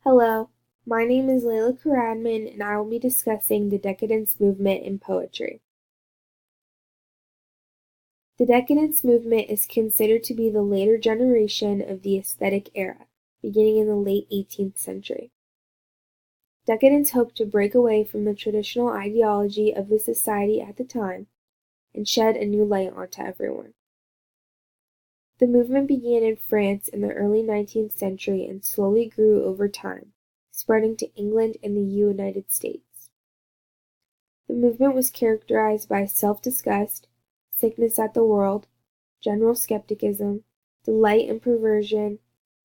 Hello, my name is Leila Keradman, and I will be discussing the Decadence Movement in poetry. The Decadence Movement is considered to be the later generation of the aesthetic era, beginning in the late 18th century. Decadents hoped to break away from the traditional ideology of the society at the time and shed a new light onto everyone. The movement began in France in the early 19th century and slowly grew over time, spreading to England and the United States. The movement was characterized by self-disgust, sickness at the world, general skepticism, delight in perversion,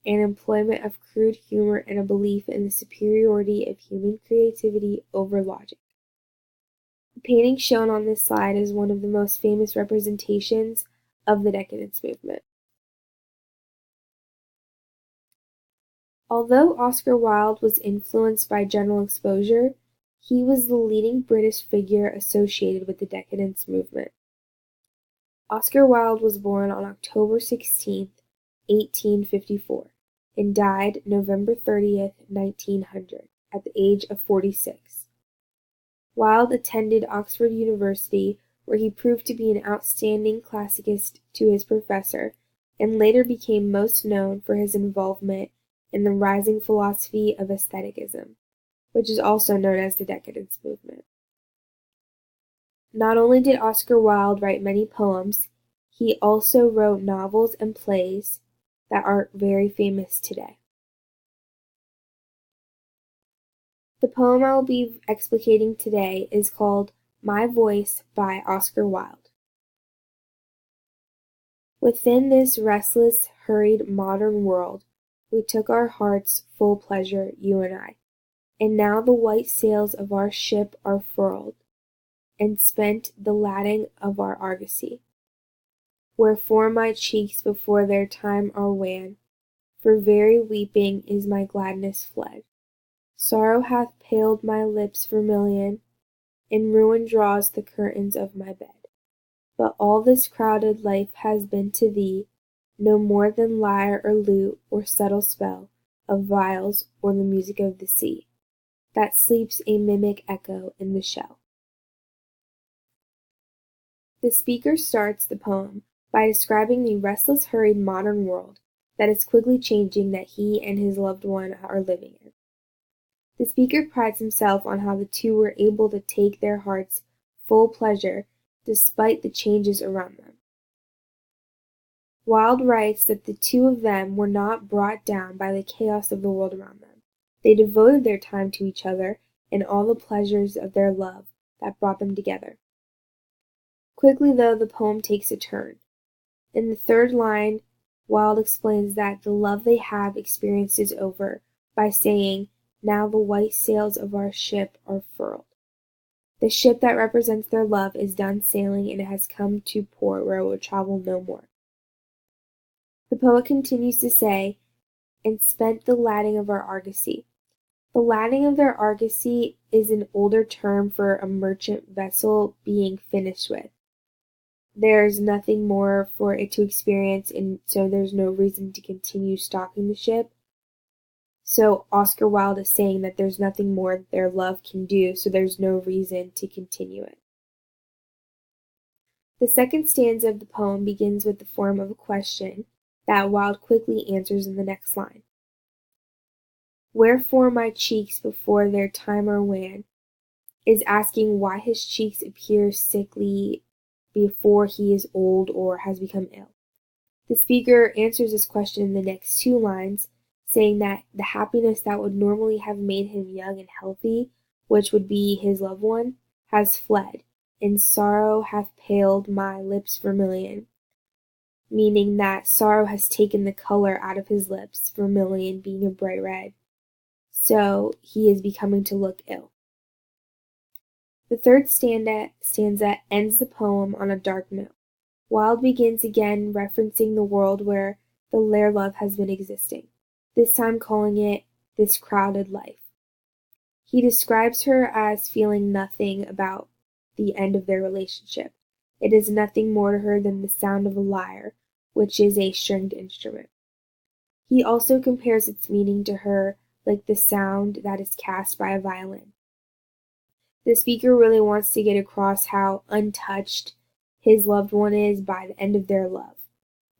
and employment of crude humor and a belief in the superiority of human creativity over logic. The painting shown on this slide is one of the most famous representations of the Decadence movement. Although Oscar Wilde was influenced by general exposure, he was the leading British figure associated with the Decadence movement. Oscar Wilde was born on October 16, 1854, and died November 30, 1900, at the age of 46. Wilde attended Oxford University, where he proved to be an outstanding classicist to his professor, and later became most known for his involvement in the rising philosophy of aestheticism, which is also known as the Decadence movement. Not only did Oscar Wilde write many poems, he also wrote novels and plays that are very famous today. The poem I will be explicating today is called My Voice by Oscar Wilde. Within this restless, hurried modern world, we took our heart's full pleasure, you and I. And now the white sails of our ship are furled, and spent the lading of our argosy. Wherefore my cheeks before their time are wan, for very weeping is my gladness fled. Sorrow hath paled my lips vermilion, and ruin draws the curtains of my bed. But all this crowded life has been to thee no more than lyre or lute or subtle spell of viols or the music of the sea, that sleeps a mimic echo in the shell. The speaker starts the poem by describing the restless, hurried modern world that is quickly changing that he and his loved one are living in. The speaker prides himself on how the two were able to take their hearts' full pleasure despite the changes around them. Wilde writes that the two of them were not brought down by the chaos of the world around them. They devoted their time to each other and all the pleasures of their love that brought them together. Quickly, though, the poem takes a turn. In the third line, Wilde explains that the love they have experienced is over by saying, "Now the white sails of our ship are furled." The ship that represents their love is done sailing and it has come to port where it will travel no more. The poet continues to say, "and spent the lading of our argosy." The lading of their argosy is an older term for a merchant vessel being finished with. There's nothing more for it to experience, and so there's no reason to continue stocking the ship. So Oscar Wilde is saying that there's nothing more their love can do, so there's no reason to continue it. The second stanza of the poem begins with the form of a question that Wilde quickly answers in the next line. "Wherefore my cheeks before their time are wan," is asking why his cheeks appear sickly before he is old or has become ill. The speaker answers this question in the next two lines, saying that the happiness that would normally have made him young and healthy, which would be his loved one, has fled, and sorrow hath paled my lips vermilion, meaning that sorrow has taken the color out of his lips, vermilion being a bright red, so he is becoming to look ill. The third stanza ends the poem on a dark note. Wilde begins again referencing the world where the their love has been existing, this time calling it this crowded life. He describes her as feeling nothing about the end of their relationship. It is nothing more to her than the sound of a lyre, which is a stringed instrument. He also compares its meaning to her like the sound that is cast by a violin. The speaker really wants to get across how untouched his loved one is by the end of their love.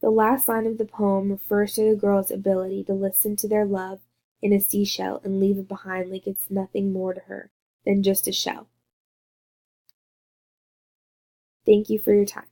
The last line of the poem refers to the girl's ability to listen to their love in a seashell and leave it behind like it's nothing more to her than just a shell. Thank you for your time.